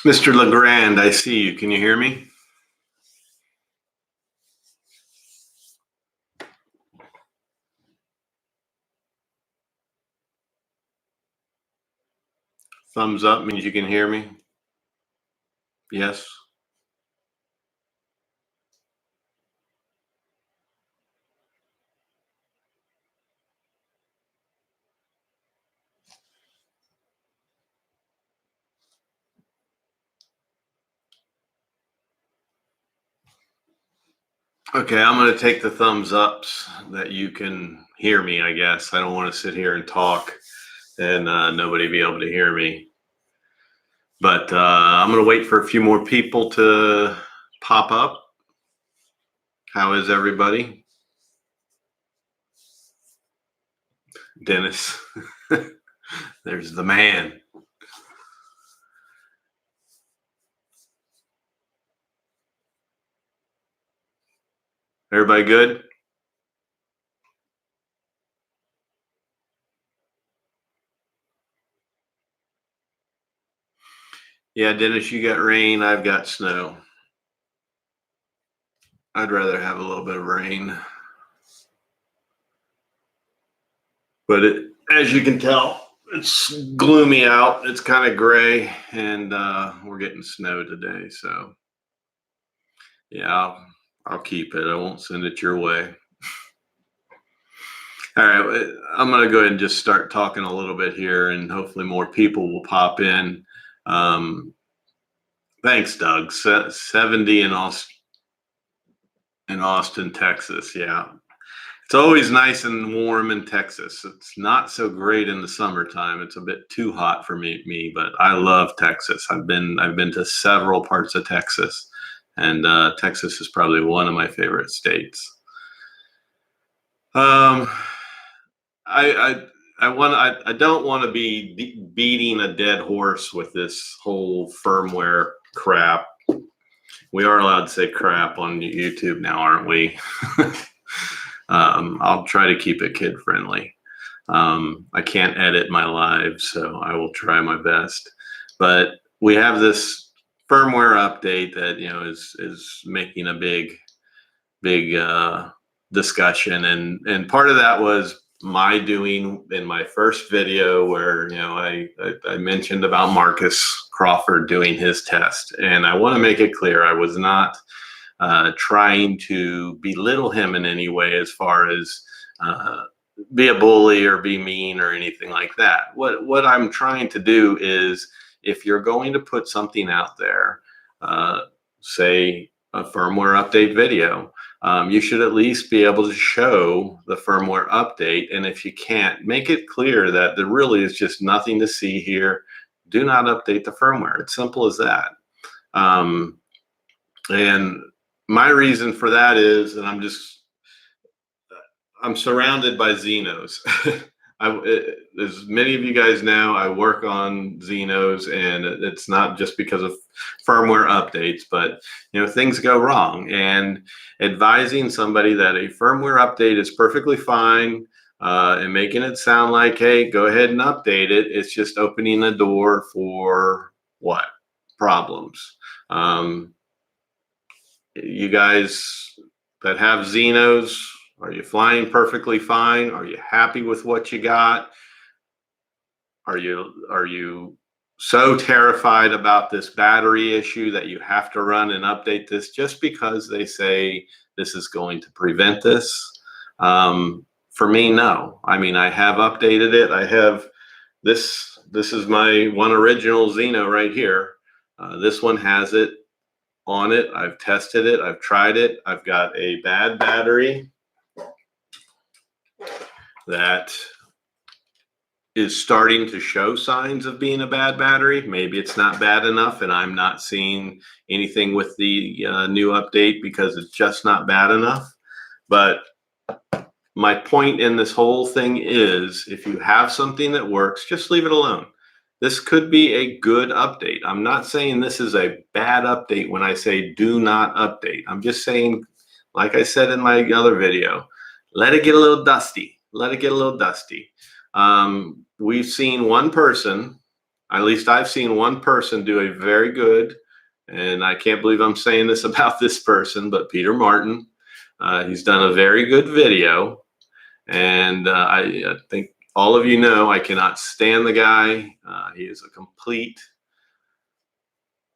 Mr. Legrand, I see you. Can you hear me? Thumbs up means you can hear me. Yes. Okay, I'm going to take the thumbs ups that you can hear me, I guess. I don't want to sit here and talk and nobody be able to hear me. But I'm going to wait for a few more people to pop up. How is everybody? Dennis. There's the man. Everybody good? Yeah, Dennis, you got rain. I've got snow. I'd rather have a little bit of rain. But as you can tell, it's gloomy out. It's kind of gray, and we're getting snow today. So, yeah, I'll keep it. I won't send it your way. All right, I'm going to go ahead and just start talking a little bit here, and hopefully more people will pop in. Thanks, Doug. 70 in Austin, Texas. Yeah. It's always nice and warm in Texas. It's not so great in the summertime. It's a bit too hot for me, but I love Texas. I've been to several parts of Texas, and Texas is probably one of my favorite states. I don't want to be beating a dead horse with this whole firmware crap. We are allowed to say crap on YouTube now, aren't we? I'll try to keep it kid friendly. I can't edit my live, so I will try my best. But we have this firmware update that is making a big discussion, and part of that was my doing in my first video where I mentioned about Marcus Crawford doing his test, and I want to make it clear I was not trying to belittle him in any way as far as be a bully or be mean or anything like that. What I'm trying to do is, if you're going to put something out there, say a firmware update video, you should at least be able to show the firmware update. And if you can't, make it clear that there really is just nothing to see here. Do not update the firmware. It's simple as that. And my reason for that is, and I'm surrounded by Zinos. As many of you guys know, I work on Zinos, and it's not just because of firmware updates, but things go wrong. And advising somebody that a firmware update is perfectly fine, and making it sound like, hey, go ahead and update it, it's just opening the door for what? Problems. You guys that have Zinos, are you flying perfectly fine? Are you happy with what you got? Are you so terrified about this battery issue that you have to run and update this just because they say this is going to prevent this? For me, no. I mean, I have updated it. I have this is my one original Zino right here. This one has it on it. I've tested it. I've tried it. I've got a bad battery that is starting to show signs of being a bad battery. Maybe it's not bad enough and I'm not seeing anything with the new update because it's just not bad enough. But my point in this whole thing is, if you have something that works, just leave it alone. This could be a good update. I'm not saying this is a bad update when I say do not update. I'm just saying, like I said in my other video, let it get a little dusty. Let it get a little dusty. We've seen one person at least I've seen one person do a very good, and I can't believe I'm saying this about this person, but Peter Martin, he's done a very good video. And I think all of you know I cannot stand the guy. He is a complete,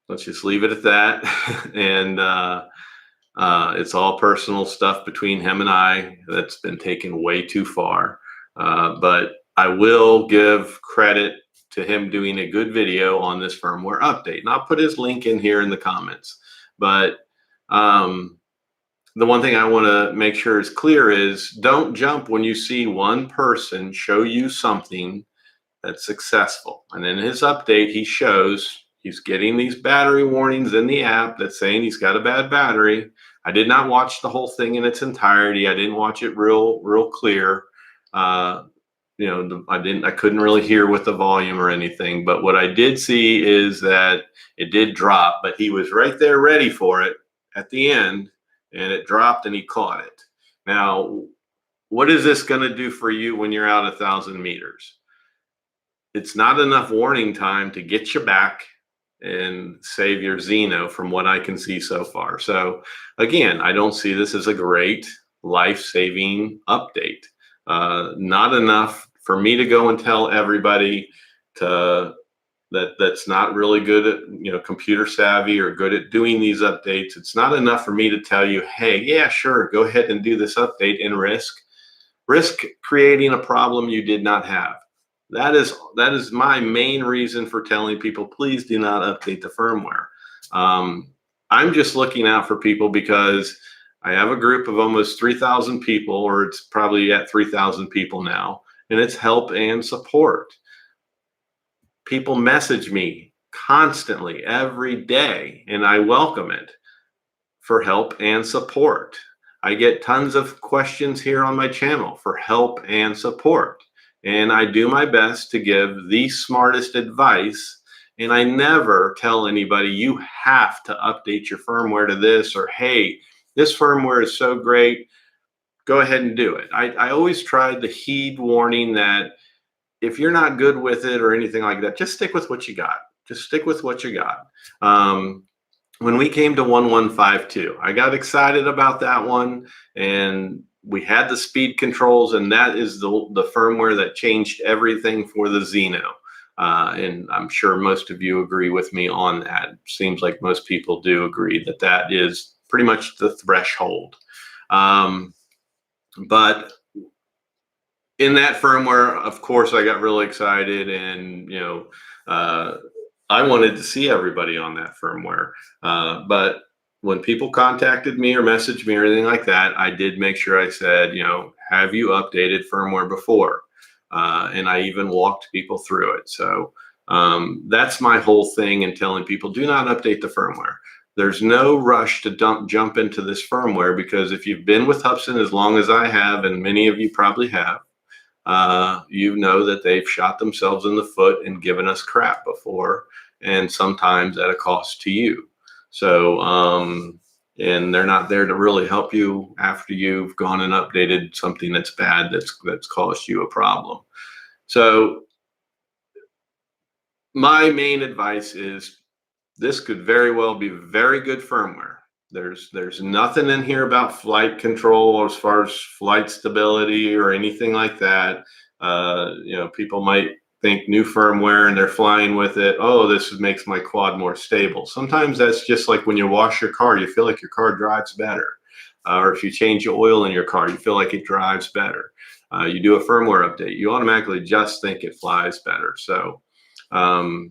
let's just leave it at that. And it's all personal stuff between him and I that's been taken way too far. But I will give credit to him doing a good video on this firmware update. And I'll put his link in here in the comments. But the one thing I want to make sure is clear is don't jump when you see one person show you something that's successful. And in his update, he shows he's getting these battery warnings in the app that's saying he's got a bad battery. I did not watch the whole thing in its entirety. I didn't watch it real clear. I couldn't really hear with the volume or anything. But what I did see is that it did drop, but he was right there ready for it at the end, and it dropped and he caught it. Now, what is this going to do for you when you're out 1,000 meters? It's not enough warning time to get you back and save your Zino from what I can see so far. So again, I don't see this as a great life-saving update. Not enough for me to go and tell everybody that's not really good at computer savvy or good at doing these updates. It's not enough for me to tell you, hey, yeah, sure, go ahead and do this update and risk creating a problem you did not have. That is my main reason for telling people, please do not update the firmware. I'm just looking out for people because I have a group of almost 3,000 people, or it's probably at 3,000 people now, and it's help and support. People message me constantly every day, and I welcome it for help and support. I get tons of questions here on my channel for help and support. And I do my best to give the smartest advice. And I never tell anybody, you have to update your firmware to this, or, hey, this firmware is so great, go ahead and do it. I always try the heed warning that if you're not good with it or anything like that, just stick with what you got. Just stick with what you got. When we came to 1152, I got excited about that one, and we had the speed controls, and that is the firmware that changed everything for the Zino. And I'm sure most of you agree with me on that. Seems like most people do agree that that is pretty much the threshold. But in that firmware, of course, I got really excited, and I wanted to see everybody on that firmware. But when people contacted me or messaged me or anything like that, I did make sure I said, have you updated firmware before? And I even walked people through it. So that's my whole thing in telling people, do not update the firmware. There's no rush to jump into this firmware, because if you've been with Hubsan as long as I have, and many of you probably have, you know that they've shot themselves in the foot and given us crap before, and sometimes at a cost to you. So, and they're not there to really help you after you've gone and updated something that's bad, that's caused you a problem. So my main advice is this could very well be very good firmware. There's nothing in here about flight control as far as flight stability or anything like that. People might think new firmware and they're flying with it. Oh, this makes my quad more stable. Sometimes that's just like when you wash your car, you feel like your car drives better. Or if you change the oil in your car, you feel like it drives better. You do a firmware update, you automatically just think it flies better. So they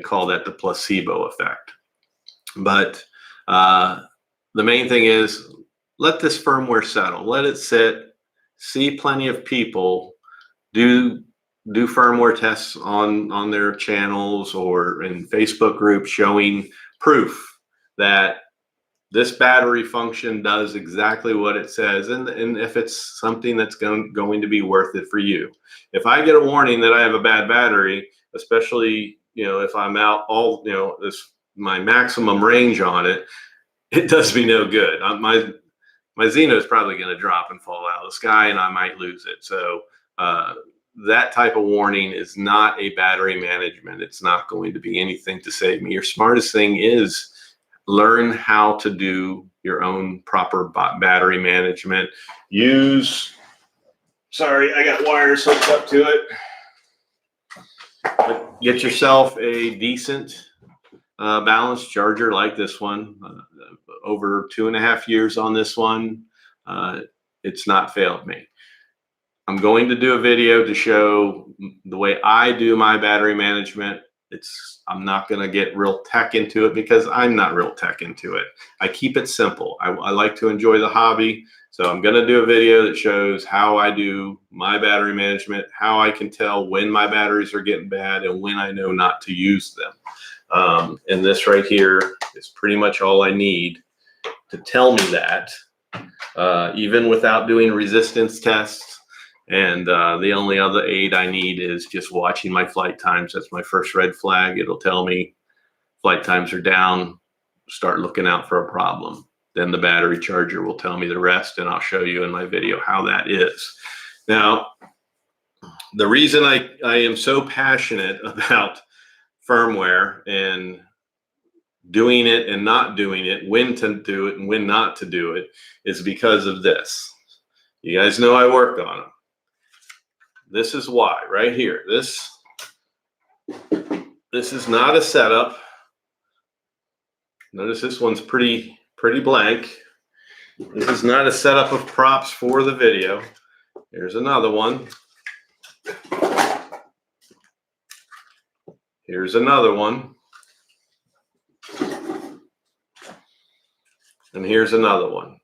call that the placebo effect. But the main thing is, let this firmware settle, let it sit, see plenty of people do firmware tests on their channels or in Facebook groups showing proof that this battery function does exactly what it says, and if it's something that's going to be worth it for you. If I get a warning that I have a bad battery, especially if I'm out my maximum range on it, it does me no good. My Zino is probably going to drop and fall out of the sky, and I might lose it. So that type of warning is not a battery management. It's not going to be anything to save me. Your smartest thing is learn how to do your own proper battery management. Sorry, I got wires hooked up to it. But get yourself a decent balanced charger like this one. Over 2.5 years on this one. It's not failed me. I'm going to do a video to show the way I do my battery management. I'm not going to get real tech into it because I'm not real tech into it. I keep it simple. I like to enjoy the hobby. So I'm going to do a video that shows how I do my battery management, how I can tell when my batteries are getting bad and when I know not to use them. And this right here is pretty much all I need to tell me that, even without doing resistance tests. And the only other aid I need is just watching my flight times. That's my first red flag. It'll tell me flight times are down, start looking out for a problem. Then the battery charger will tell me the rest, and I'll show you in my video how that is. Now, the reason I am so passionate about firmware and doing it and not doing it, when to do it and when not to do it, is because of this. You guys know I work on them. This is why, right here. This is not a setup. Notice this one's pretty blank. This is not a setup of props for the video. Here's another one. Here's another one. And here's another one.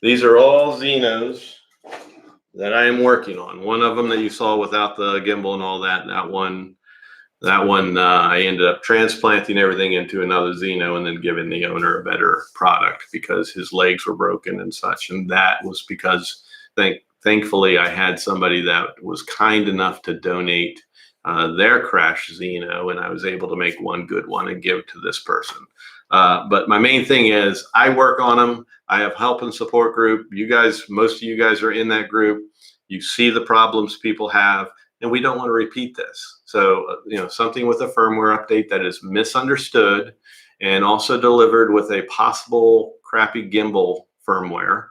These are all Zinos that I am working on. One of them that you saw without the gimbal and all that, that one I ended up transplanting everything into another Zino and then giving the owner a better product because his legs were broken and such. And that was because thankfully I had somebody that was kind enough to donate their crash Zino, and I was able to make one good one and give it to this person. But my main thing is I work on them. I have help and support group. You guys, most of you guys are in that group. You see the problems people have, and we don't want to repeat this. So, something with a firmware update that is misunderstood and also delivered with a possible crappy gimbal firmware,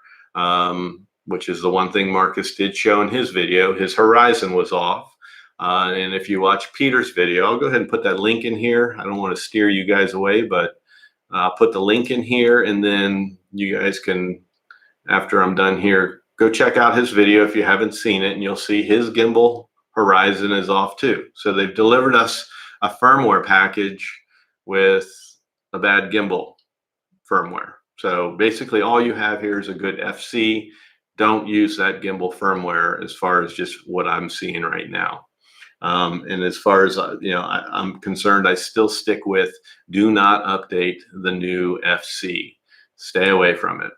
which is the one thing Marcus did show in his video. His horizon was off. And if you watch Peter's video, I'll go ahead and put that link in here. I don't want to steer you guys away, but I'll put the link in here, and then you guys can, after I'm done here, go check out his video if you haven't seen it, and you'll see his gimbal horizon is off too. So they've delivered us a firmware package with a bad gimbal firmware. So basically all you have here is a good FC. Don't use that gimbal firmware as far as just what I'm seeing right now. And as far as I'm concerned, I still stick with do not update the new FC. Stay away from it.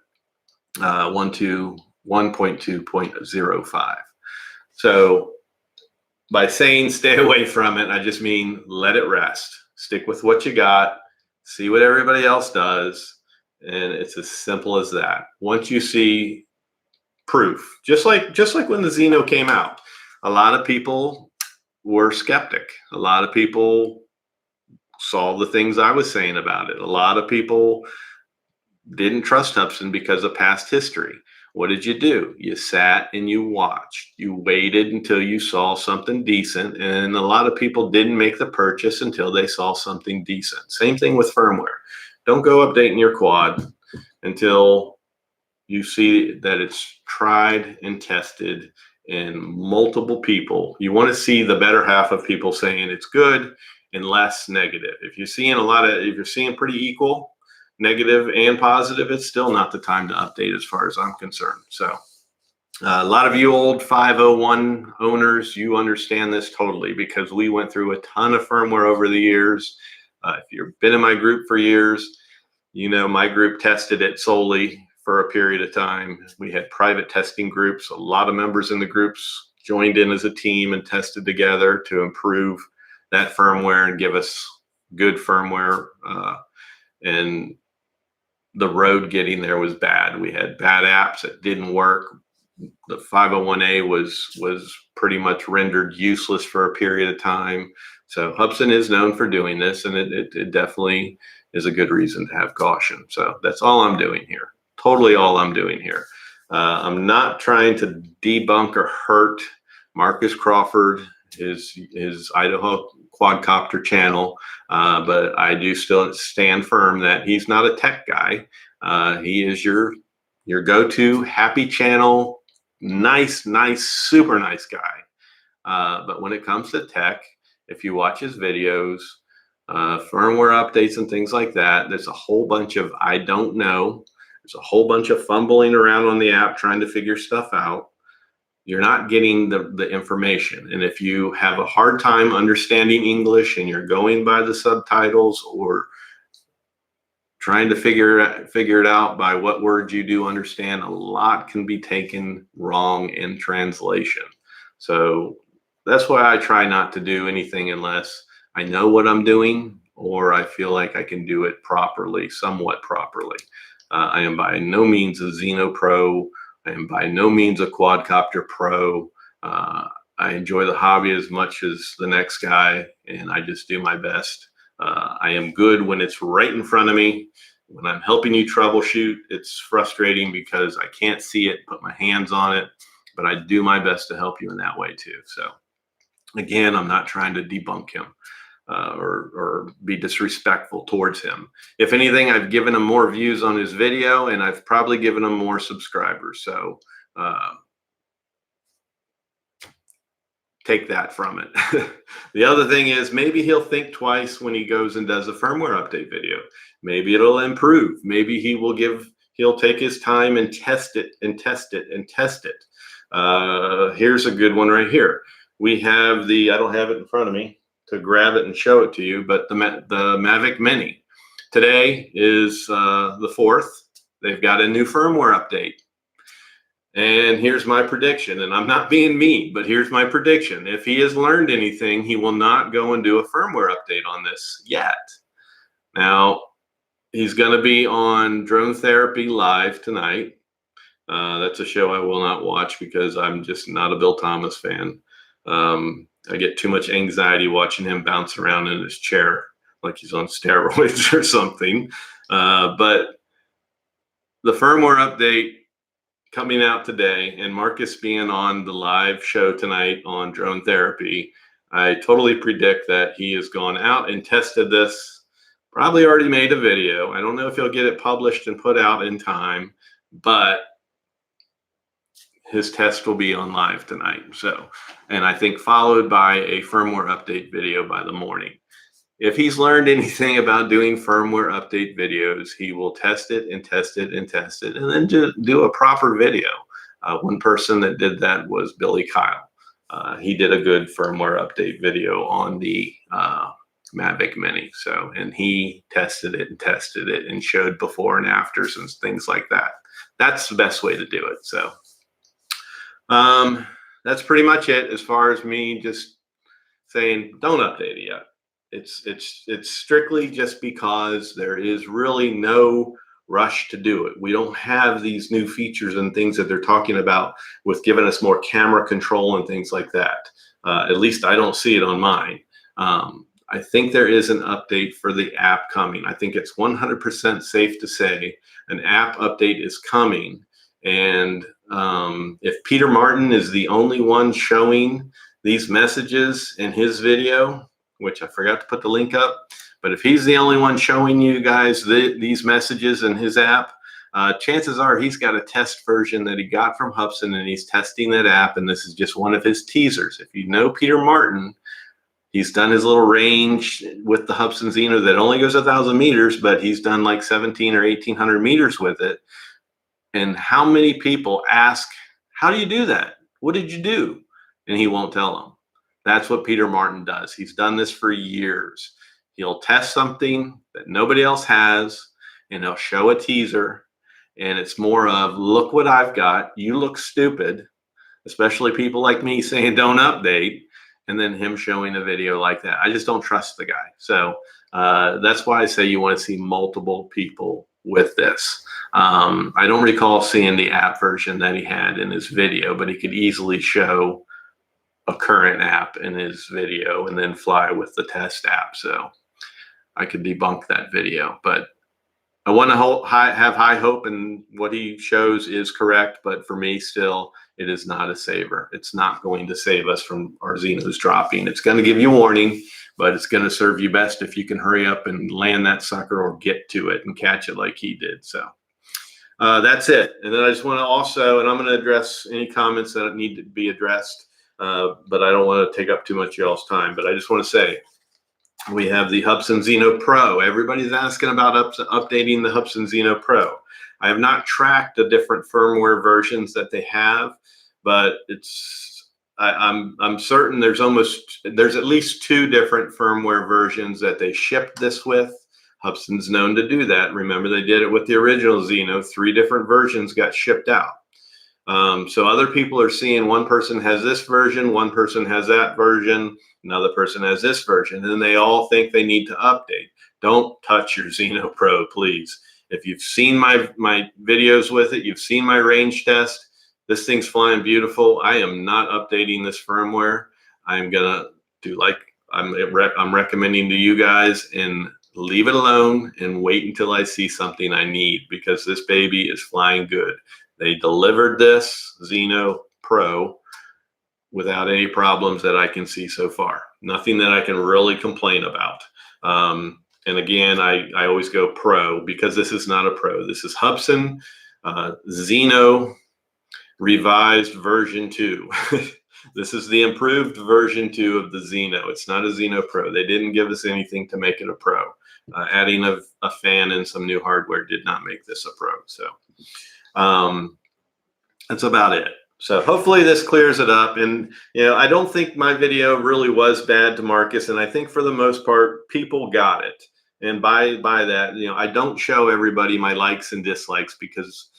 1.2.05. So by saying stay away from it, I just mean let it rest. Stick with what you got. See what everybody else does, and it's as simple as that. Once you see proof, just like when the Zino came out, a lot of people were skeptic. A lot of people saw the things I was saying about it. A lot of people didn't trust Hubsan because of past history. What did you do? You sat and you watched. You waited until you saw something decent, and a lot of people didn't make the purchase until they saw something decent. Same thing with firmware. Don't go updating your quad until you see that it's tried and tested in multiple people. You want to see the better half of people saying it's good and less negative. If you're seeing if you're seeing pretty equal, negative and positive, it's still not the time to update as far as I'm concerned. So a lot of you old 501 owners, you understand this totally because we went through a ton of firmware over the years. If you've been in my group for years, my group tested it solely for a period of time. We had private testing groups. A lot of members in the groups joined in as a team and tested together to improve that firmware and give us good firmware. And the road getting there was bad. We had bad apps that didn't work. The 501A was pretty much rendered useless for a period of time. So Hubsan is known for doing this, and it definitely is a good reason to have caution. So that's all I'm doing here. Totally all I'm doing here. I'm not trying to debunk or hurt Marcus Crawford, his Idaho quadcopter channel, but I do still stand firm that he's not a tech guy. He is your go-to happy channel, nice, super nice guy. But when it comes to tech, if you watch his videos, firmware updates and things like that, there's a whole bunch of I don't know. There's a whole bunch of fumbling around on the app trying to figure stuff out. You're not getting the information. And if you have a hard time understanding English and you're going by the subtitles or trying to figure it out by what words you do understand, a lot can be taken wrong in translation. So that's why I try not to do anything unless I know what I'm doing or I feel like I can do it properly, somewhat properly. I am by no means a Zino pro. I am by no means a quadcopter pro. I enjoy the hobby as much as the next guy, and I just do my best. I am good when it's right in front of me. When I'm helping you troubleshoot, it's frustrating because I can't see it, put my hands on it, but I do my best to help you in that way too. So again, I'm not trying to debunk him or be disrespectful towards him. If anything, I've given him more views on his video, and I've probably given him more subscribers. So take that from it. The other thing is maybe he'll think twice when he goes and does a firmware update video. Maybe it'll improve. Maybe he'll take his time and test it and test it and test it. Here's a good one right here. We have I don't have it in front of me to grab it and show it to you, but the Mavic Mini. Today is the 4th. They've got a new firmware update. And here's my prediction, and I'm not being mean, but here's my prediction. If he has learned anything, he will not go and do a firmware update on this yet. Now, he's going to be on Drone Therapy Live tonight. That's a show I will not watch because I'm just not a Bill Thomas fan. I get too much anxiety watching him bounce around in his chair like he's on steroids or something. But the firmware update coming out today, and Marcus being on the live show tonight on Drone Therapy, I totally predict that he has gone out and tested this, probably already made a video. I don't know if he'll get it published and put out in time, but his test will be on live tonight. So, and I think followed by a firmware update video by the morning. If he's learned anything about doing firmware update videos, he will test it and test it and test it, and then do a proper video. One person that did that was Billy Kyle. He did a good firmware update video on the Mavic Mini. So, and he tested it and showed before and afters and things like that. That's the best way to do it. So, that's pretty much it as far as me just saying don't update it yet. It's strictly just because there is really no rush to do it. We don't have these new features and things that they're talking about with giving us more camera control and things like that. At least I don't see it on mine. I think there is an update for the app coming. I think it's 100% safe to say an app update is coming. And if Peter Martin is the only one showing these messages in his video, which I forgot to put the link up, but if he's the only one showing you guys these messages in his app, chances are he's got a test version that he got from Hubsan and he's testing that app, and this is just one of his teasers. If you know Peter Martin, he's done his little range with the Hubsan Zino that only goes 1,000 meters, but he's done like 1,700 or 1,800 meters with it. And how many people ask, how do you do that? What did you do? And he won't tell them. That's what Peter Martin does. He's done this for years. He'll test something that nobody else has, and he'll show a teaser, and it's more of, look what I've got. You look stupid, especially people like me saying don't update, and then him showing a video like that. I just don't trust the guy. So that's why I say you want to see multiple people with this. I don't recall seeing the app version that he had in his video, but he could easily show a current app in his video and then fly with the test app. So I could debunk that video, but I want to have high hope, and what he shows is correct. But for me, still, it is not a saver. It's not going to save us from our Zinos dropping. It's going to give you warning, but it's going to serve you best if you can hurry up and land that sucker or get to it and catch it like he did. So that's it. And then I just want to also, and I'm going to address any comments that need to be addressed, but I don't want to take up too much of y'all's time. But I just want to say, we have the Hubsan Zino Pro. Everybody's asking about updating the Hubsan Zino Pro. I have not tracked the different firmware versions that they have, but I'm certain there's at least 2 different firmware versions that they shipped this with. Hubsan's known to do that. Remember, they did it with the original Zino. 3 different versions got shipped out. So other people are seeing one person has this version, one person has that version, another person has this version, and they all think they need to update. Don't touch your Zino Pro, please. If you've seen my videos with it, you've seen my range test, this thing's flying beautiful. I am not updating this firmware. I'm gonna do like I'm recommending to you guys, and leave it alone and wait until I see something I need, because this baby is flying good. They delivered this Zino Pro without any problems that I can see so far. Nothing that I can really complain about. And again, I always go Pro, because this is not a Pro. This is Hubsan Zino revised version 2. This is the improved version 2 of the Zino. It's not a Zino Pro. They didn't give us anything to make it a Pro. Adding a fan and some new hardware did not make this a Pro. So that's about it. So hopefully this clears it up. And I don't think my video really was bad to Marcus, and I think for the most part people got it. And by that, I don't show everybody my likes and dislikes, because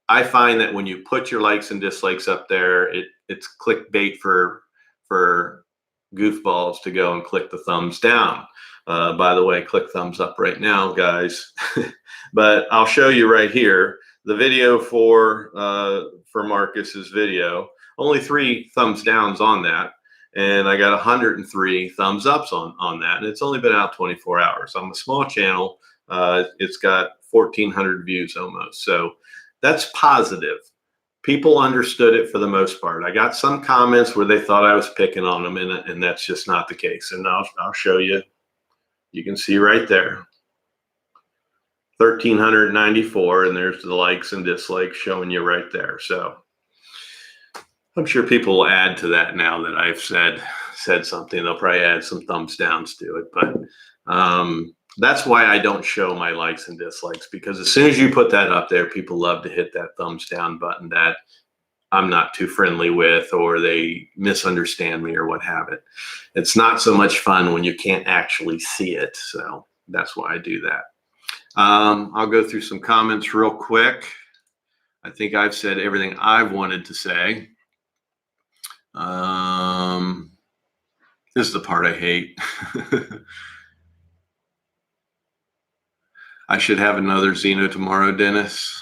I find that when you put your likes and dislikes up there, it's clickbait for goofballs to go and click the thumbs down. By the way, click thumbs up right now, guys. But I'll show you right here the video for Marcus's video. Only 3 thumbs downs on that, and I got 103 thumbs ups on that, and it's only been out 24 hours. I'm a small channel. It's got 1,400 views almost, so that's positive. People understood it for the most part. I got some comments where they thought I was picking on them, and that's just not the case. And I'll show you. You can see right there, 1,394, and there's the likes and dislikes showing you right there. So I'm sure people will add to that now that I've said something. They'll probably add some thumbs downs to it, but that's why I don't show my likes and dislikes, because as soon as you put that up there, people love to hit that thumbs down button that I'm not too friendly with, or they misunderstand me or what have it. It's not so much fun when you can't actually see it. So that's why I do that. I'll go through some comments real quick. I think I've said everything I've wanted to say. This is the part I hate. I should have another Zino tomorrow, Dennis.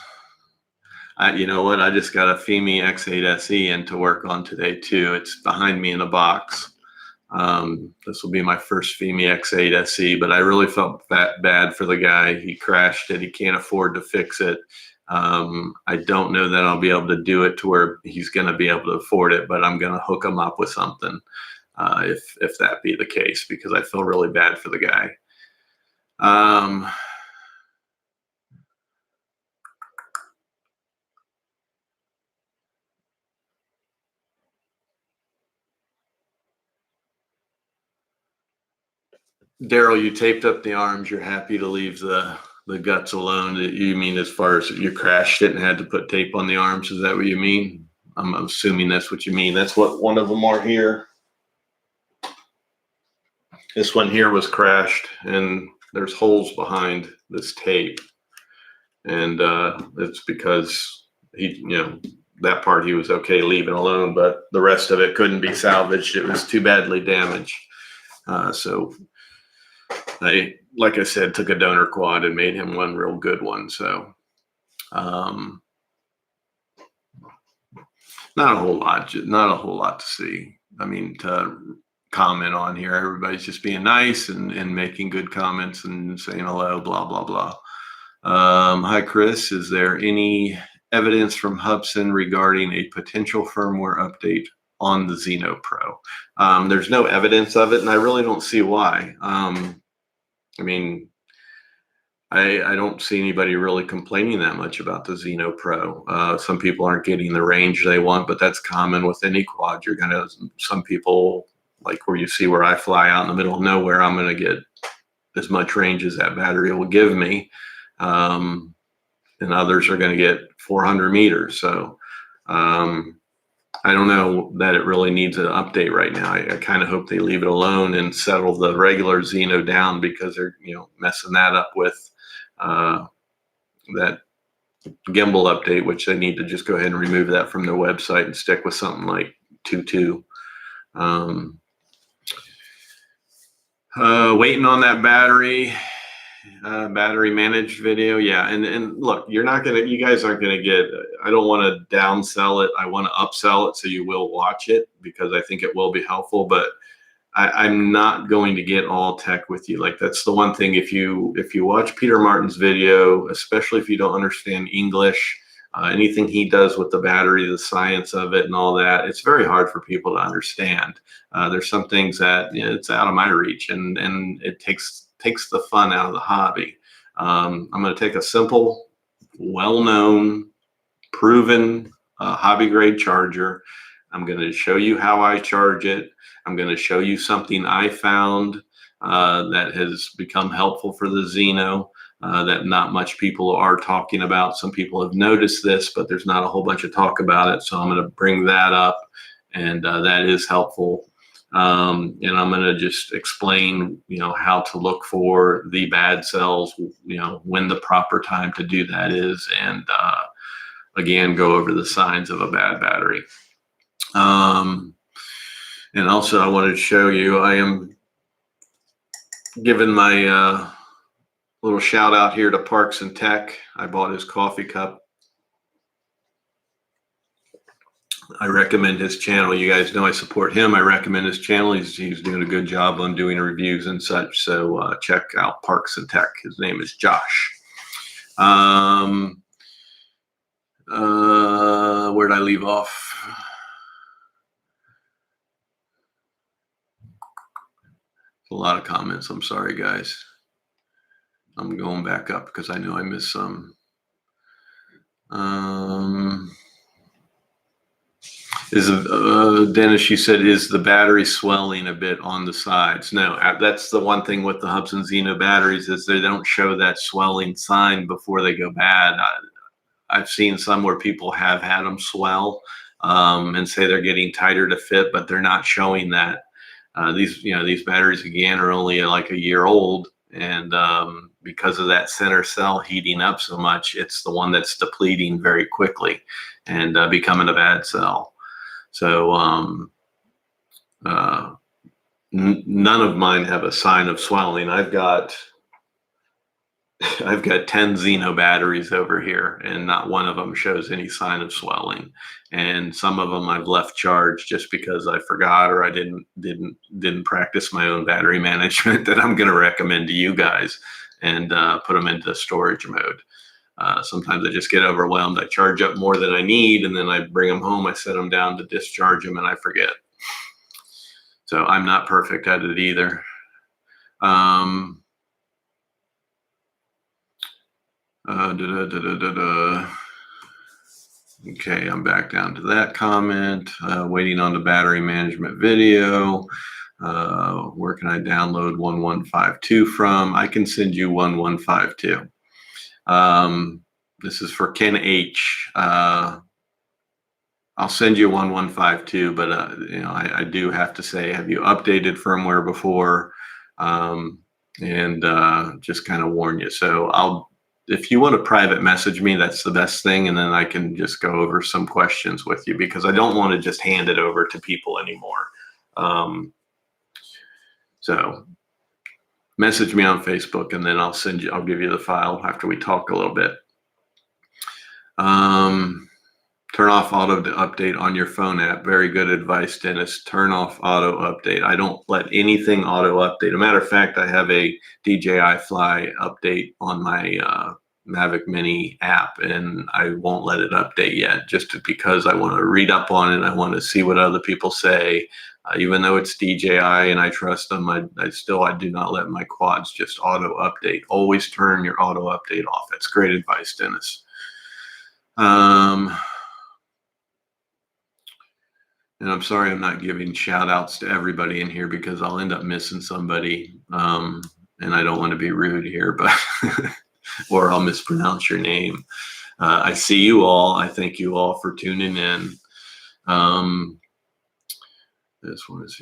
You know what? I just got a FIMI X8 SE in to work on today too. It's behind me in a box. This will be my first FIMI X8 SE, but I really felt bad for the guy. He crashed it. He can't afford to fix it. I don't know that I'll be able to do it to where he's going to be able to afford it, but I'm going to hook him up with something if that be the case, because I feel really bad for the guy. Daryl, you taped up the arms. You're happy to leave the guts alone. You mean as far as you crashed it and had to put tape on the arms? Is that what you mean? I'm assuming that's what you mean. That's what one of them are here. This one here was crashed, and there's holes behind this tape. And it's because that part he was okay leaving alone, but the rest of it couldn't be salvaged. It was too badly damaged. So I, like I said, took a donor quad and made him one real good one. So Not a whole lot. Not a whole lot to see. I mean, to comment on here, everybody's just being nice and making good comments and saying hello, blah blah blah. Hi, Chris. Is there any evidence from Hubsan regarding a potential firmware update on the Zino Pro? There's no evidence of it, and I really don't see why. I mean, I don't see anybody really complaining that much about the Zino Pro. Some people aren't getting the range they want, but that's common with any quad. You're gonna, some people, like where you see where I fly out in the middle of nowhere, I'm gonna get as much range as that battery will give me. And others are gonna get 400 meters. So I don't know that it really needs an update right now. I kind of hope they leave it alone and settle the regular Zino down, because they're, you know, messing that up with that gimbal update, which they need to just go ahead and remove that from their website and stick with something like 2.2. Waiting on that battery managed video. Yeah. And look, you guys aren't going to get, I don't want to downsell it. I want to upsell it. So you will watch it, because I think it will be helpful, but I'm not going to get all tech with you. Like, that's the one thing. If you watch Peter Martin's video, especially if you don't understand English, anything he does with the battery, the science of it and all that, it's very hard for people to understand. There's some things that, you know, it's out of my reach, and it takes the fun out of the hobby. I'm going to take a simple, well-known, proven hobby grade charger. I'm going to show you how I charge it. I'm going to show you something I found that has become helpful for the Zino that not much people are talking about. Some people have noticed this, but there's not a whole bunch of talk about it. So I'm going to bring that up, and that is helpful. And I'm going to just explain, you know, how to look for the bad cells, you know, when the proper time to do that is, and again, go over the signs of a bad battery. And also, I wanted to show you, I am giving my little shout out here to Parks and Tech. I bought his coffee cup. I recommend his channel. You guys know I support him. I recommend his channel. He's doing a good job on doing reviews and such. So check out Parks and Tech. His name is Josh. Where'd I leave off? A lot of comments. I'm sorry, guys. I'm going back up because I know I missed some. Dennis, you said, is the battery swelling a bit on the sides? No, that's the one thing with the Hubsan Zino batteries, is they don't show that swelling sign before they go bad. I've seen some where people have had them swell and say they're getting tighter to fit, but they're not showing that. These batteries, again, are only like a year old, and because of that center cell heating up so much, it's the one that's depleting very quickly and becoming a bad cell. So none of mine have a sign of swelling. I've got 10 Zino batteries over here, and not one of them shows any sign of swelling. And some of them I've left charged just because I forgot, or I didn't practice my own battery management that I'm going to recommend to you guys, and put them into storage mode. Sometimes I just get overwhelmed. I charge up more than I need, and then I bring them home. I set them down to discharge them, and I forget. So I'm not perfect at it either. Okay, I'm back down to that comment. Waiting on the battery management video. Where can I download 1152 from? I can send you 1152. This is for Ken H. I'll send you 1152, but I do have to say, have you updated firmware before? And just kind of warn you. So if you want to private message me, that's the best thing, and then I can just go over some questions with you, because I don't want to just hand it over to people anymore. So message me on Facebook, and then I'll give you the file after we talk a little bit. Turn off auto update on your phone app. Very good advice, Dennis. Turn off auto update. I don't let anything auto update. As a matter of fact, I have a DJI Fly update on my Mavic Mini app, and I won't let it update yet, just because I want to read up on it. I want to see what other people say. Even though it's DJI and I trust them, I do not let my quads just auto update. Always turn your auto update off. That's great advice, Dennis. And I'm sorry I'm not giving shout outs to everybody in here because I'll end up missing somebody. And I don't want to be rude here, but or I'll mispronounce your name. I see you all. I thank you all for tuning in. This one is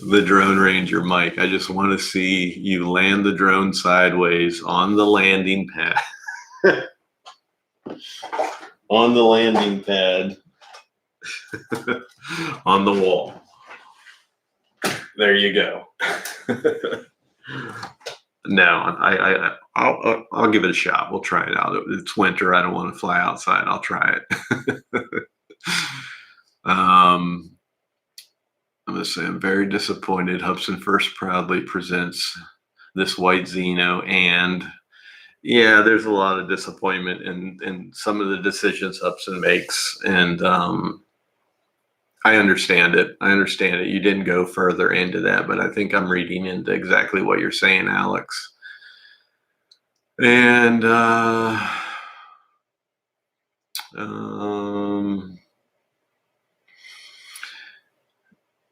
the Drone Ranger, Mike. I just want to see you land the drone sideways on the landing pad. On the landing pad. On the wall. There you go. No, I'll give it a shot. We'll try it out. It's winter. I don't want to fly outside. I'll try it. I'm going to say I'm very disappointed. Hubsan first proudly presents this white Zino, and yeah, there's a lot of disappointment in some of the decisions Hubsan makes, and I understand it. You didn't go further into that, but I think I'm reading into exactly what you're saying, Alex. And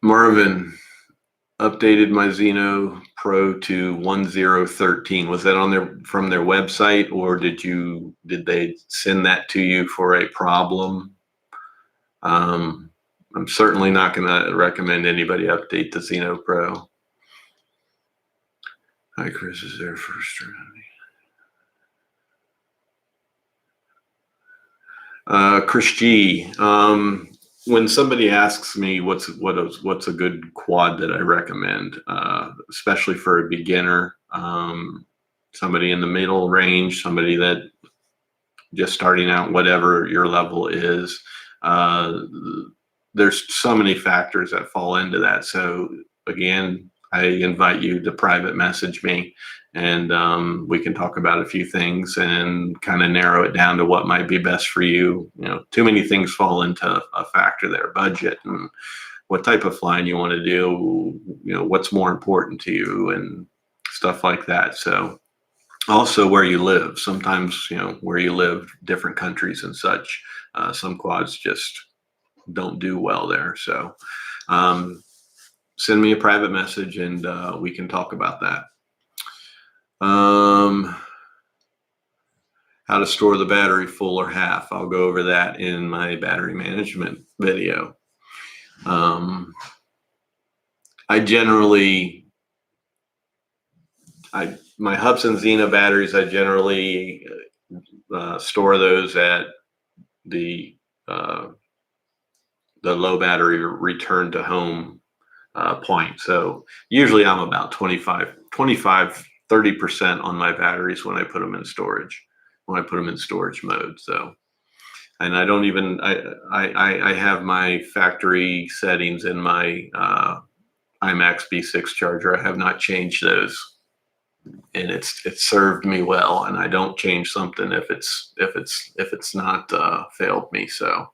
Marvin updated my Zino Pro to 1013. Was that on from their website, or did they send that to you for a problem? I'm certainly not going to recommend anybody update the Zino Pro. Hi, Chris, is there first round? Chris G. When somebody asks me what's a good quad that I recommend, especially for a beginner, somebody in the middle range, somebody that just starting out, whatever your level is, there's so many factors that fall into that. So again, I invite you to private message me, and we can talk about a few things and kind of narrow it down to what might be best for you. You know, too many things fall into a factor there: budget and what type of flying you want to do. You know, what's more important to you and stuff like that. So also where you live. Sometimes, you know, where you live, different countries and such. Some quads just don't do well there. So send me a private message and we can talk about that. How to store the battery full or half. I'll go over that in my battery management video. My Hubsan Zino batteries, I generally store those at the low battery return to home point. So usually I'm about 25, 30% on my batteries when I put them in storage, mode. So, and I don't even, I have my factory settings in my IMAX B6 charger. I have not changed those, and it's served me well. And I don't change something if it's not failed me. So,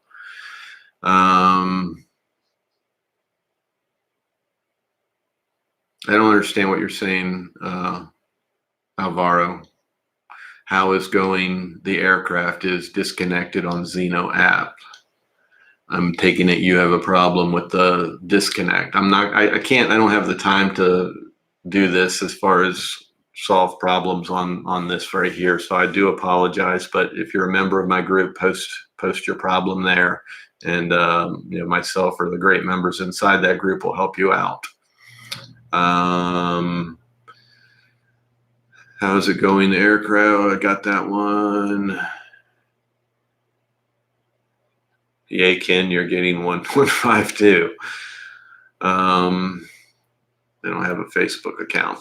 I don't understand what you're saying, Alvaro. How is going? The aircraft is disconnected on Zino app. I'm taking it you have a problem with the disconnect. I don't have the time to do this as far as solve problems on this right here. So I do apologize, but if you're a member of my group, post your problem there, and you know, myself or the great members inside that group will help you out. How's it going, the aircraft? I got that one. Yay, Ken, you're getting 1.52. they don't have a Facebook account.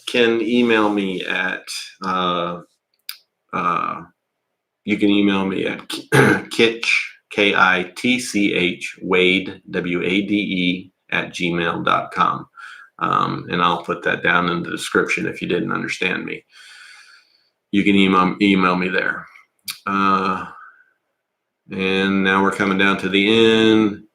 Can email me at you can email me at kitch, Kitch, Wade, Wade @gmail.com. And I'll put that down in the description if you didn't understand me. You can email me there. And now we're coming down to the end.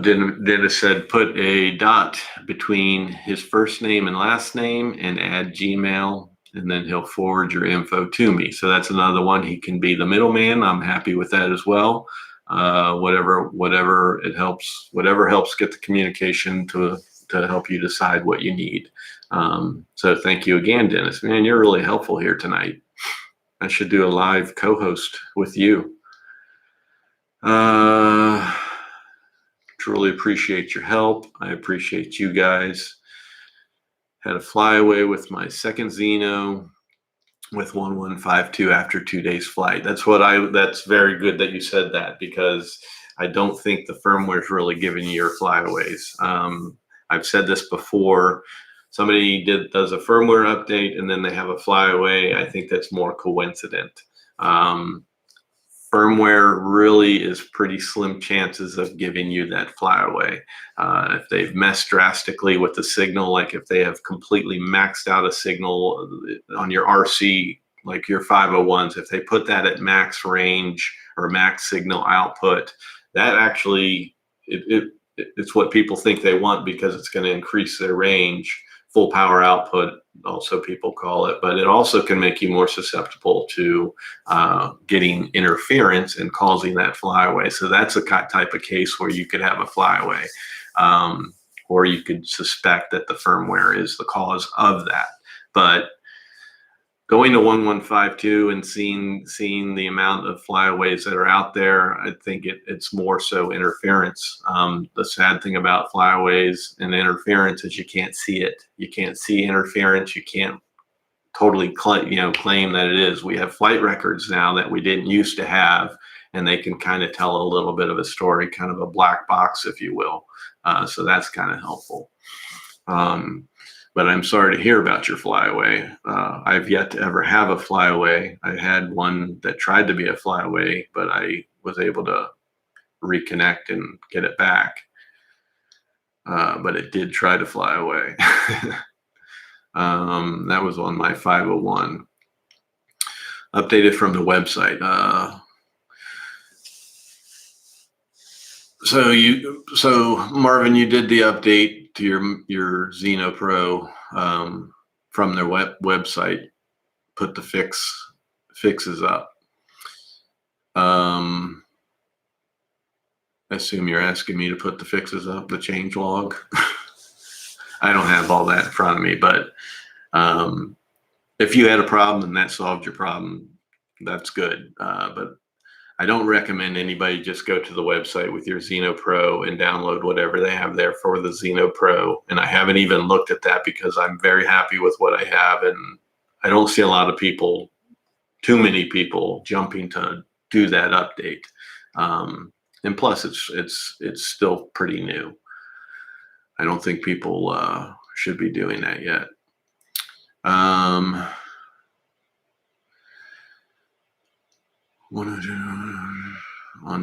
Dennis said put a dot between his first name and last name and add Gmail, and then he'll forward your info to me. So that's another one. He can be the middleman. I'm happy with that as well. Whatever it helps, whatever helps get the communication to help you decide what you need. So thank you again, Dennis. Man, you're really helpful here tonight. I should do a live co-host with you. Truly appreciate your help. I appreciate you guys. Had a flyaway with my second Zino with 1152 after 2 days flight. That's very good that you said that, because I don't think the firmware is really giving you your flyaways. I've said this before. Somebody does a firmware update and then they have a flyaway. I think that's more coincident. Firmware really is pretty slim chances of giving you that flyaway. If they've messed drastically with the signal, like if they have completely maxed out a signal on your RC, like your 501s, if they put that at max range or max signal output, that actually, it's what people think they want because it's going to increase their range. Full power output, also people call it, but it also can make you more susceptible to getting interference and causing that flyaway. So that's a type of case where you could have a flyaway, or you could suspect that the firmware is the cause of that. But going to 1152 and seeing the amount of flyaways that are out there, I think it's more so interference. The sad thing about flyaways and interference is you can't see it. You can't see interference. You can't totally claim that it is. We have flight records now that we didn't used to have, and they can kind of tell a little bit of a story, kind of a black box, if you will. So that's kind of helpful. But I'm sorry to hear about your flyaway. I've yet to ever have a flyaway. I had one that tried to be a flyaway, but I was able to reconnect and get it back. But it did try to fly away. That was on my 501. Updated from the website. So Marvin, you did the update to your Zino Pro from their website. Put the fixes up. I assume you're asking me to put the fixes up, the change log. I don't have all that in front of me, but if you had a problem and that solved your problem, that's good. But I don't recommend anybody just go to the website with your Zino Pro and download whatever they have there for the Zino Pro. And I haven't even looked at that because I'm very happy with what I have. And I don't see a lot of people, too many people, jumping to do that update. And plus, it's still pretty new. I don't think people should be doing that yet. On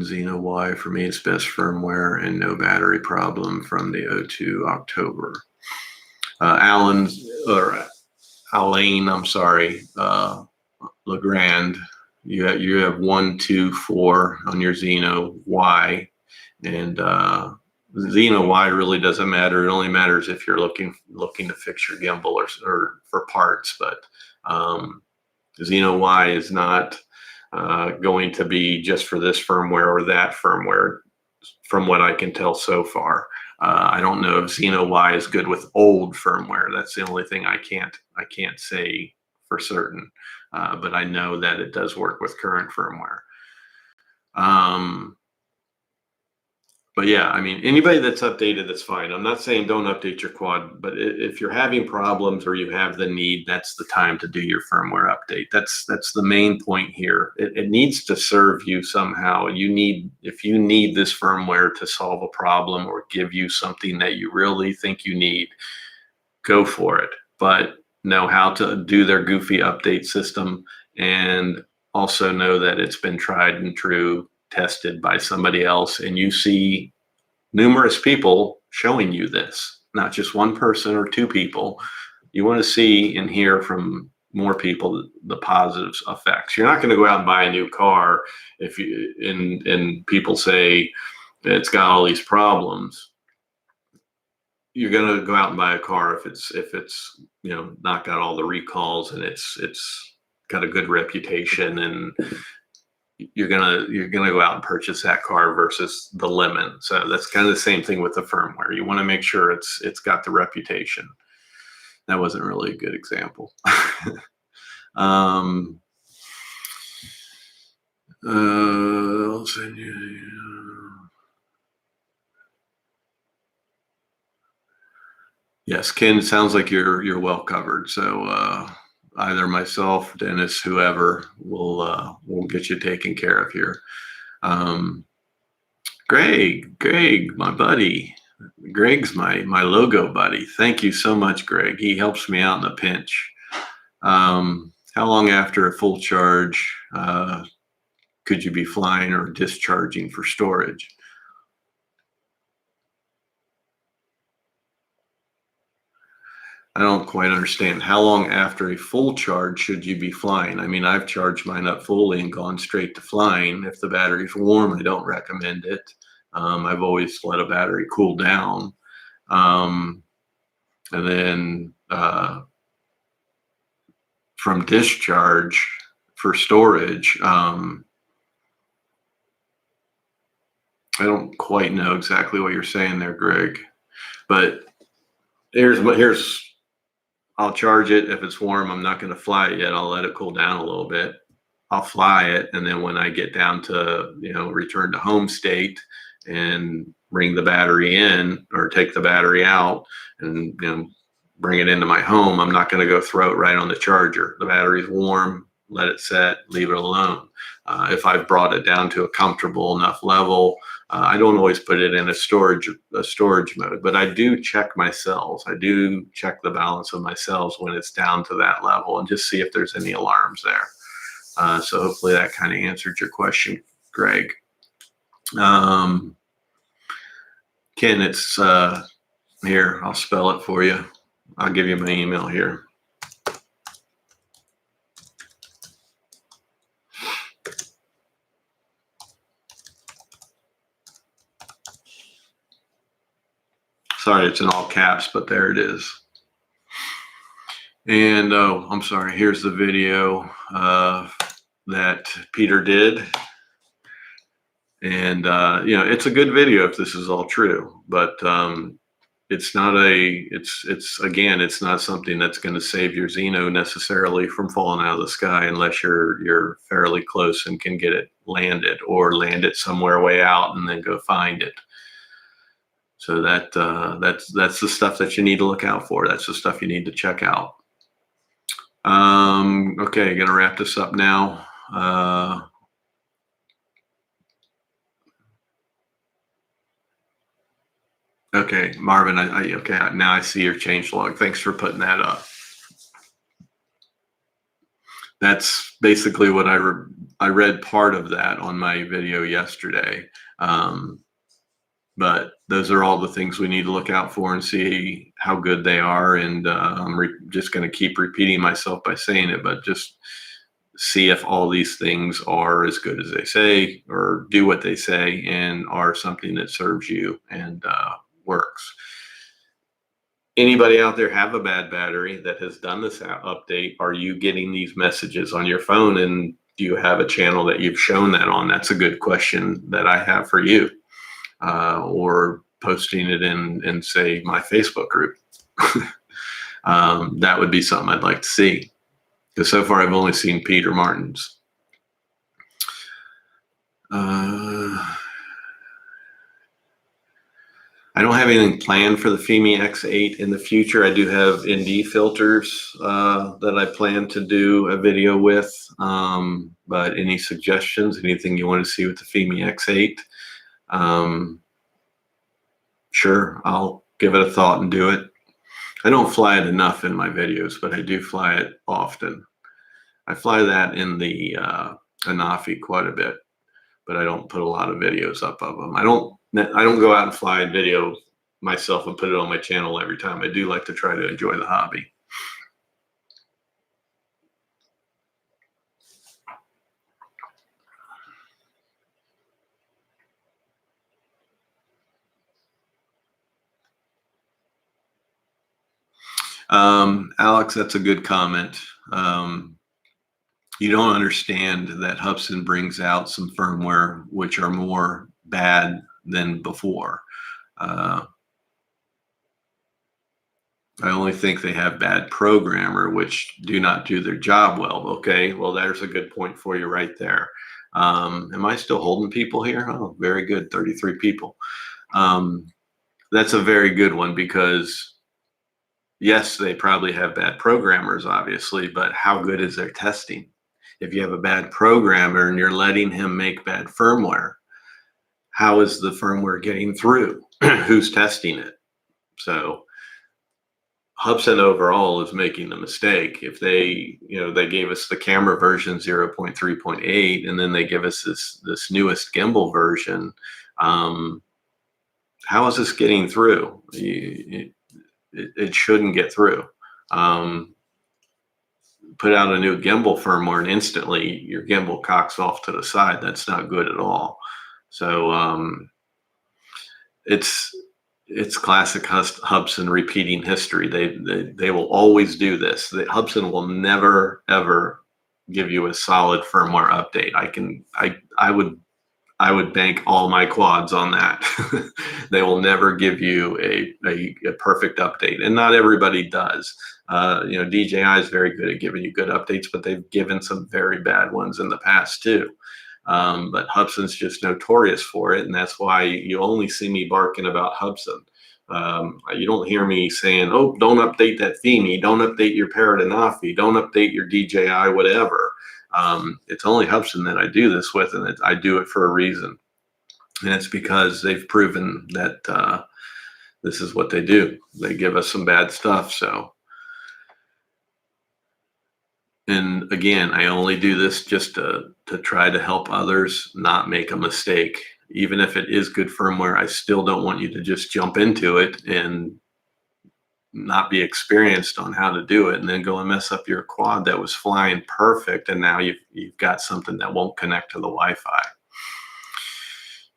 Zino Y, for me, it's best firmware and no battery problem from the 02 October. Alain, I'm sorry, Legrand, you have 1, 2, 4 on your Zino Y, and Zino Y really doesn't matter. It only matters if you're looking to fix your gimbal or for parts. But Zino Y is not going to be just for this firmware or that firmware, from what I can tell so far. I don't know if Zino Y is good with old firmware. That's the only thing I can't say for certain. But I know that it does work with current firmware. But yeah, I mean, anybody that's updated, that's fine. I'm not saying don't update your quad, but if you're having problems or you have the need, that's the time to do your firmware update. That's the main point here. It needs to serve you somehow. If you need this firmware to solve a problem or give you something that you really think you need, go for it. But know how to do their goofy update system, and also know that it's been tried and true, tested by somebody else, and you see numerous people showing you this, not just one person or two people. You want to see and hear from more people the positive effects. You're not going to go out and buy a new car if you and people say it's got all these problems. You're going to go out and buy a car if it's not got all the recalls and it's got a good reputation, and you're gonna go out and purchase that car versus the lemon. So that's kind of the same thing with the firmware. You want to make sure it's got the reputation. That wasn't really a good example. Yes, Ken, sounds like you're well covered. So either myself, Dennis, whoever will get you taken care of here. Greg, my buddy. Greg's my logo buddy. Thank you so much, Greg. He helps me out in a pinch. How long after a full charge could you be flying or discharging for storage? I don't quite understand. How long after a full charge should you be flying? I mean, I've charged mine up fully and gone straight to flying. If the battery's warm, I don't recommend it. I've always let a battery cool down. And then from discharge for storage, I don't quite know exactly what you're saying there, Greg. But here's I'll charge it. If it's warm, I'm not going to fly it yet. I'll let it cool down a little bit. I'll fly it. And then when I get down to, return to home state and bring the battery in or take the battery out and, bring it into my home, I'm not going to go throw it right on the charger. The battery's warm, let it set, leave it alone. If I've brought it down to a comfortable enough level, I don't always put it in a storage mode, but I do check my cells. I do check the balance of my cells when it's down to that level and just see if there's any alarms there. So hopefully that kind of answered your question, Greg. Ken, it's here. I'll spell it for you. I'll give you my email here. Sorry, it's in all caps, but there it is. And I'm sorry, here's the video that Peter did. And, it's a good video if this is all true, but it's not it's not something that's going to save your Zino necessarily from falling out of the sky unless you're fairly close and can get it landed or land it somewhere way out and then go find it. So that's the stuff that you need to look out for. That's the stuff you need to check out. Okay, gonna wrap this up now. Okay, Marvin, okay, now I see your change log. Thanks for putting that up. That's basically what I read part of that on my video yesterday. But those are all the things we need to look out for and see how good they are. And I'm just going to keep repeating myself by saying it, but just see if all these things are as good as they say or do what they say and are something that serves you and works. Anybody out there have a bad battery that has done this update? Are you getting these messages on your phone, and do you have a channel that you've shown that on? That's a good question that I have for you. Or posting it in say my Facebook group. That would be something I'd like to see, because so far I've only seen Peter Martin's. I don't have anything planned for the FIMI X8 in the future. I do have ND filters that I plan to do a video with. But any suggestions, anything you want to see with the FIMI X8? Sure, I'll give it a thought and do it. I don't fly it enough in my videos, but I do fly it often. I fly that in the Anafi quite a bit, but I don't put a lot of videos up of them. I don't go out and fly a video myself and put it on my channel every time. I do like to try to enjoy the hobby. Alex, that's a good comment. You don't understand that Hubsan brings out some firmware which are more bad than before. I only think they have bad programmer, which do not do their job well. Okay, well, there's a good point for you right there. Am I still holding people here? Oh, very good, 33 people. That's a very good one because yes, they probably have bad programmers, obviously, but how good is their testing? If you have a bad programmer and you're letting him make bad firmware, how is the firmware getting through? Who's testing it? So Hubsan overall is making a mistake. If they, they gave us the camera version 0.3.8 and then they give us this newest gimbal version, how is this getting through? It shouldn't get through. Put out a new gimbal firmware and instantly your gimbal cocks off to the side. That's not good at all. So it's classic Hubsan repeating history. They will always do this. Hubsan will never ever give you a solid firmware update. I would bank all my quads on that. They will never give you a perfect update, and not everybody does. DJI is very good at giving you good updates, but they've given some very bad ones in the past too. But Hubsan's just notorious for it, and that's why you only see me barking about Hubsan. You don't hear me saying, "Oh, don't update that FIMI, don't update your Parrot Anafi, don't update your DJI, whatever." It's only Hubsan that I do this with, and I do it for a reason, and it's because they've proven that this is what they do. They give us some bad stuff. So. And again, I only do this just to try to help others not make a mistake. Even if it is good firmware, I still don't want you to just jump into it and not be experienced on how to do it and then go and mess up your quad that was flying perfect. And now you've got something that won't connect to the Wi-Fi.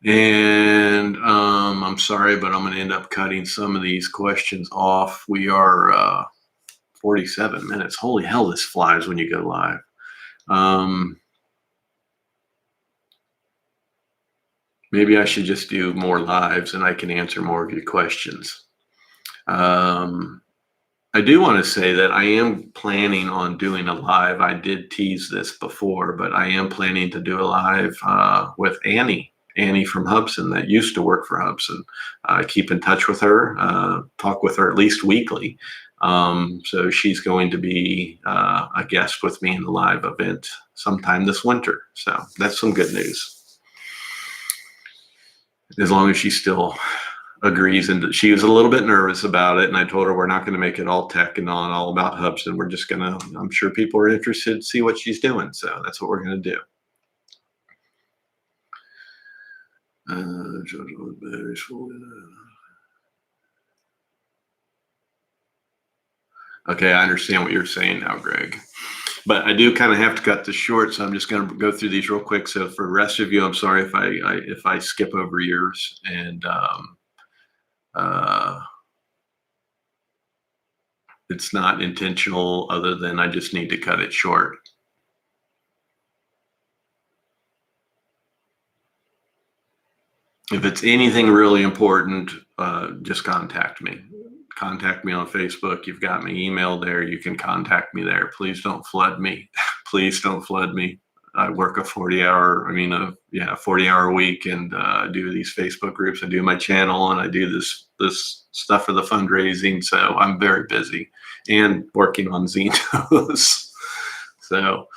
And I'm sorry, but I'm going to end up cutting some of these questions off. We are 47 minutes. Holy hell, this flies when you go live. Maybe I should just do more lives and I can answer more of your questions. I do want to say that I am planning on doing a live. I did tease this before, but I am planning to do a live with Annie from Hubsan that used to work for Hubsan. I keep in touch with her, talk with her at least weekly. So she's going to be a guest with me in the live event sometime this winter. So that's some good news. As long as she still agrees, and she was a little bit nervous about it, and I told her we're not going to make it all tech and all about Hubsan. We're just going to, I'm sure people are interested to see what she's doing. So that's what we're going to do. Okay, I understand what you're saying now, Greg. But I do kind of have to cut this short, so I'm just going to go through these real quick. So for the rest of you, I'm sorry if I skip over yours, and it's not intentional, other than I just need to cut it short. If it's anything really important, just contact me. Contact me on Facebook. You've got my email there. You can contact me there. Please don't flood me. Please don't flood me. I work a 40-hour week, and do these Facebook groups. I do my channel, and I do this stuff for the fundraising. So I'm very busy and working on Zinos. So,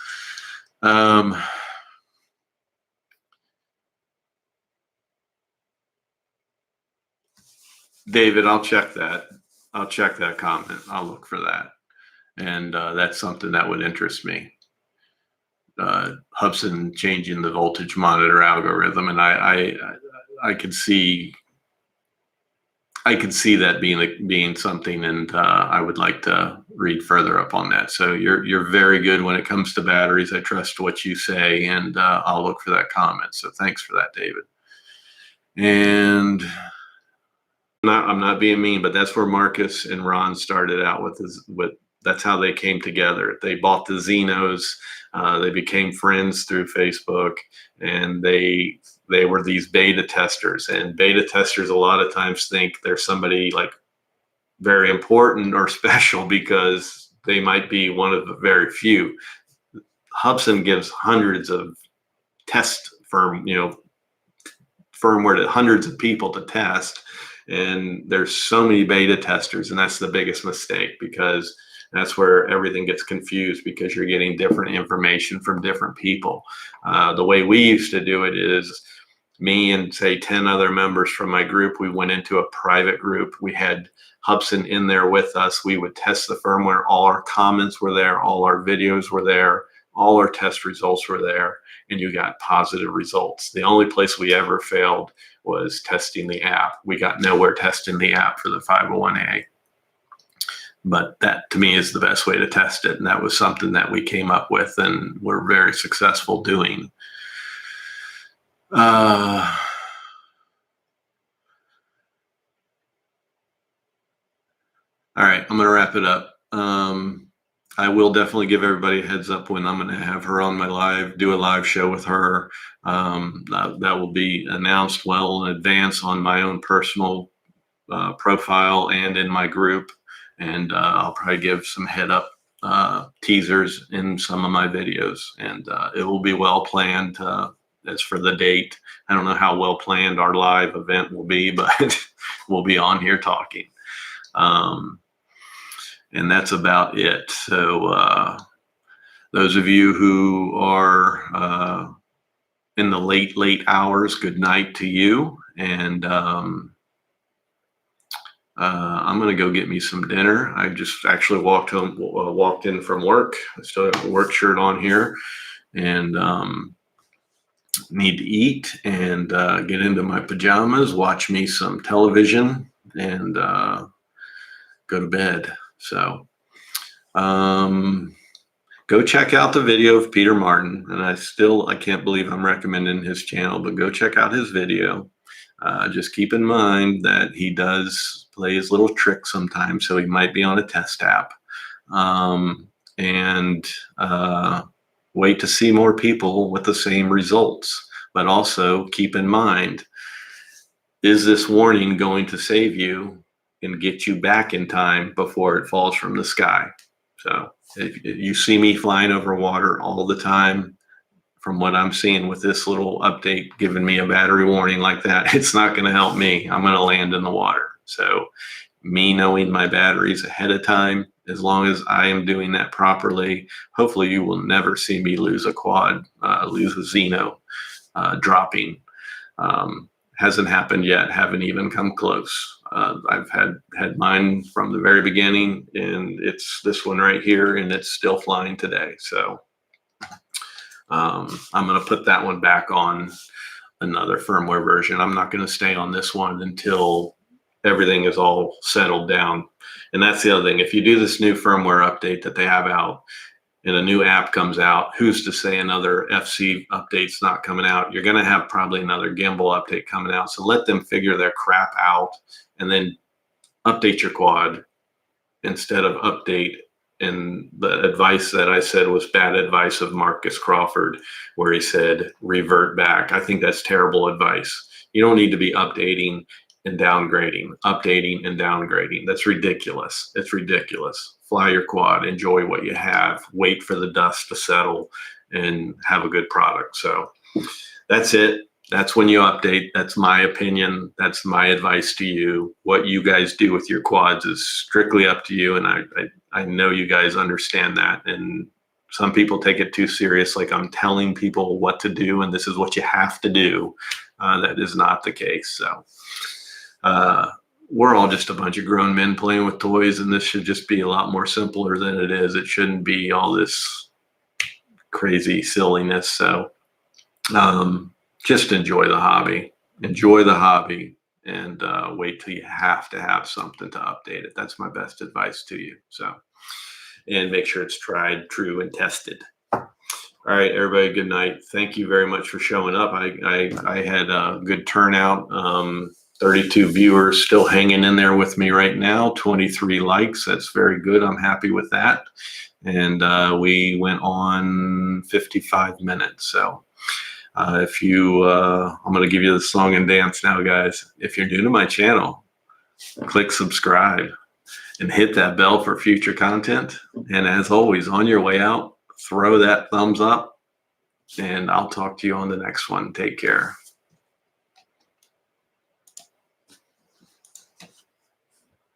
David, I'll check that. I'll check that comment. I'll look for that. And that's something that would interest me. Hubsan changing the voltage monitor algorithm, and I could see that being something, and I would like to read further up on that. So you're very good when it comes to batteries. I trust what you say, and I'll look for that comment. So thanks for that, David. And I'm not being mean, but that's where Marcus and Ron started out with. That's how they came together. They bought the Zinos. They became friends through Facebook, and they were these beta testers. And beta testers a lot of times think they're somebody like very important or special because they might be one of the very few. Hubsan gives hundreds of firmware to hundreds of people to test, and there's so many beta testers, and that's the biggest mistake, because that's where everything gets confused, because you're getting different information from different people. The way we used to do it is me and say 10 other members from my group, we went into a private group. We had Hubsan in there with us. We would test the firmware. All our comments were there. All our videos were there. All our test results were there, and you got positive results. The only place we ever failed was testing the app. We got nowhere testing the app for the 501A. But that, to me, is the best way to test it. And that was something that we came up with and were very successful doing. All right, I'm going to wrap it up. I will definitely give everybody a heads up when I'm going to have her on my do a live show with her. That will be announced well in advance on my own personal profile and in my group. And I'll probably give some head up teasers in some of my videos, and it will be well planned. As for the date, I don't know how well planned our live event will be, but we'll be on here talking. And that's about it. So those of you who are in the late hours, good night to you. And I'm going to go get me some dinner. I just actually walked in from work. I still have a work shirt on here, and need to eat and get into my pajamas, watch me some television, and go to bed. So go check out the video of Peter Martin. And I can't believe I'm recommending his channel, but go check out his video. Just keep in mind that he does play his little trick sometimes, so he might be on a test app. And wait to see more people with the same results. But also keep in mind, is this warning going to save you and get you back in time before it falls from the sky? So if you see me flying over water all the time, from what I'm seeing with this little update giving me a battery warning like that, it's not going to help me. I'm going to land in the water. So me knowing my batteries ahead of time, as long as I am doing that properly, hopefully you will never see me lose a quad, lose a Zino dropping. Hasn't happened yet, haven't even come close. I've had mine from the very beginning, and it's this one right here, and it's still flying today. So I'm going to put that one back on another firmware version. I'm not going to stay on this one until everything is all settled down. And that's the other thing. If you do this new firmware update that they have out and a new app comes out, who's to say another FC update's not coming out? You're going to have probably another gimbal update coming out. So let them figure their crap out and then update your quad instead of update. And the advice that I said was bad advice of Marcus Crawford, where he said, revert back. I think that's terrible advice. You don't need to be updating and downgrading, updating and downgrading. That's ridiculous. It's ridiculous. Fly your quad, enjoy what you have, wait for the dust to settle, and have a good product. So that's it. That's when you update. That's my opinion. That's my advice to you. What you guys do with your quads is strictly up to you. And I know you guys understand that. And some people take it too serious, like I'm telling people what to do and this is what you have to do. That is not the case. So we're all just a bunch of grown men playing with toys, and this should just be a lot more simpler than it is. It shouldn't be all this crazy silliness. So just enjoy the hobby. Enjoy the hobby, and wait till you have to have something to update it. That's my best advice to you. So, and make sure it's tried, true, and tested. All right, everybody, good night. Thank you very much for showing up. I had a good turnout. 32 viewers still hanging in there with me right now. 23 likes. That's very good. I'm happy with that. And we went on 55 minutes. So if you, I'm going to give you the song and dance now, guys. If you're new to my channel, click subscribe and hit that bell for future content. And as always, on your way out, throw that thumbs up, and I'll talk to you on the next one. Take care.